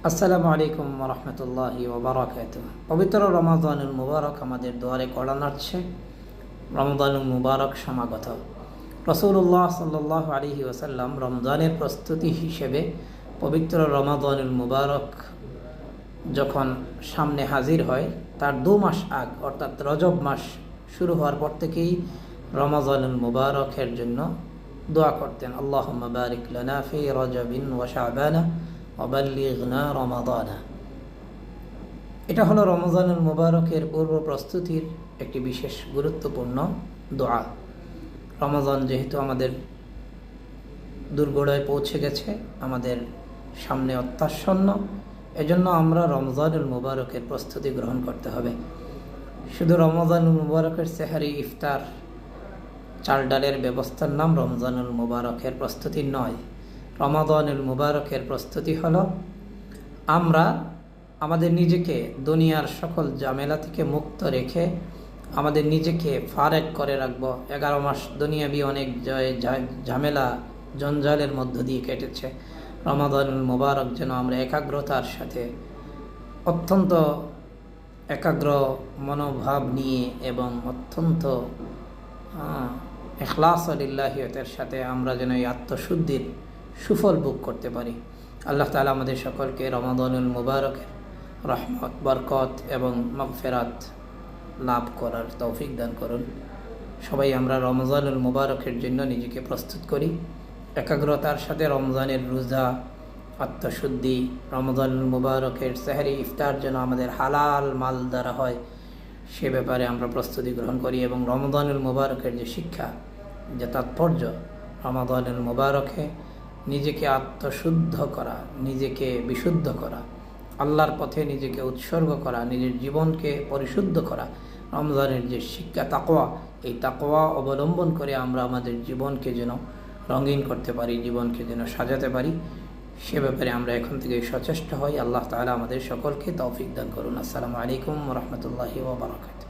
আসসালামু আলাইকুম রহমতুল্লাহি ওবরাকাতুহ। পবিত্র রমাদানুল মুবারক আমাদের দুয়ারে কড়া নাড়ছে। রমাদানুল মুবারক সমাগত। রাসূলুল্লাহ সাল্লাল্লাহু আলাইহি ওয়াসাল্লাম রমজানের প্রস্তুতি হিসেবে পবিত্র রমাদানুল মুবারক যখন সামনে হাজির হয় তার 2 মাস আগ অর্থাৎ রজব মাস শুরু হওয়ার পর থেকেই রমাদানুল মুবারকের জন্য দোয়া করতেন, আল্লাহুম্মা বারিক লানা ফি রজবিন ওয়া শাবানা ওয়াবাল্লিগনা রমাদানা। এটা হলো রমজানুল মুবারকের পূর্ব প্রস্তুতির একটি বিশেষ গুরুত্বপূর্ণ দোয়া। রমজান যেহেতু আমাদের দুর্গড়ায় পৌঁছে গেছে, আমাদের সামনে অত্যাসন্ন, এজন্য আমরা রমজানুল মুবারকের প্রস্তুতি গ্রহণ করতে হবে। শুধু রমজানুল মুবারকের সেহারি, ইফতার, চাল ডালের ব্যবস্থার নাম রমজানুল মুবারকের প্রস্তুতি নয়। রমাদানুল মুবারকের প্রস্তুতি হলো আমরা আমাদের নিজেকে দুনিয়ার সকল ঝামেলা থেকে মুক্ত রেখে আমাদের নিজেকে ফারেক করে রাখবো। 11 মাস দুনিয়াবি অনেক ঝামেলা জঞ্জালের মধ্য দিয়ে কেটেছে। রমাদানুল মুবারক যেন আমরা একাগ্রতার সাথে, অত্যন্ত একাগ্র মনোভাব নিয়ে এবং অত্যন্ত ইখলাস লিল্লাহিয়তের সাথে আমরা যেন এই আত্মশুদ্ধির সুফল ভোগ করতে পারি। আল্লাহ তাআলা আমাদের সকলকে রমাদানুল মুবারকের রহমত, বরকত এবং মাগফিরাত লাভ করার তৌফিক দান করুন। সবাই আমরা রমজানুল মুবারকের জন্য নিজেকে প্রস্তুত করি। একাগ্রতার সাথে রমজানের রোজা, আত্মশুদ্ধি, রমজানুল মুবারকের সেহরি, ইফতার যেন আমাদের হালাল মাল দ্বারা হয়, সে ব্যাপারে আমরা প্রস্তুতি গ্রহণ করি। এবং রমজানুল মুবারকের যে শিক্ষা, যে তাৎপর্য, রমজানুল মুবারকে নিজেকে আত্মশুদ্ধ করা, নিজেকে বিশুদ্ধ করা, আল্লাহর পথে নিজেকে উৎসর্গ করা, নিজের জীবনকে পরিশুদ্ধ করা, রমজানের যে শিক্ষা, তাকওয়া, এই তাকওয়া অবলম্বন করে আমরা আমাদের জীবনকে যেন রঙিন করতে পারি, জীবনকে যেন সাজাতে পারি, সে ব্যাপারে আমরা এখন থেকে সচেষ্ট হই। আল্লাহ তাআলা আমাদের সকলকে তৌফিক দান করুন। আসসালামু আলাইকুম ওয়া রাহমাতুল্লাহি ওয়া বারাকাতুহু।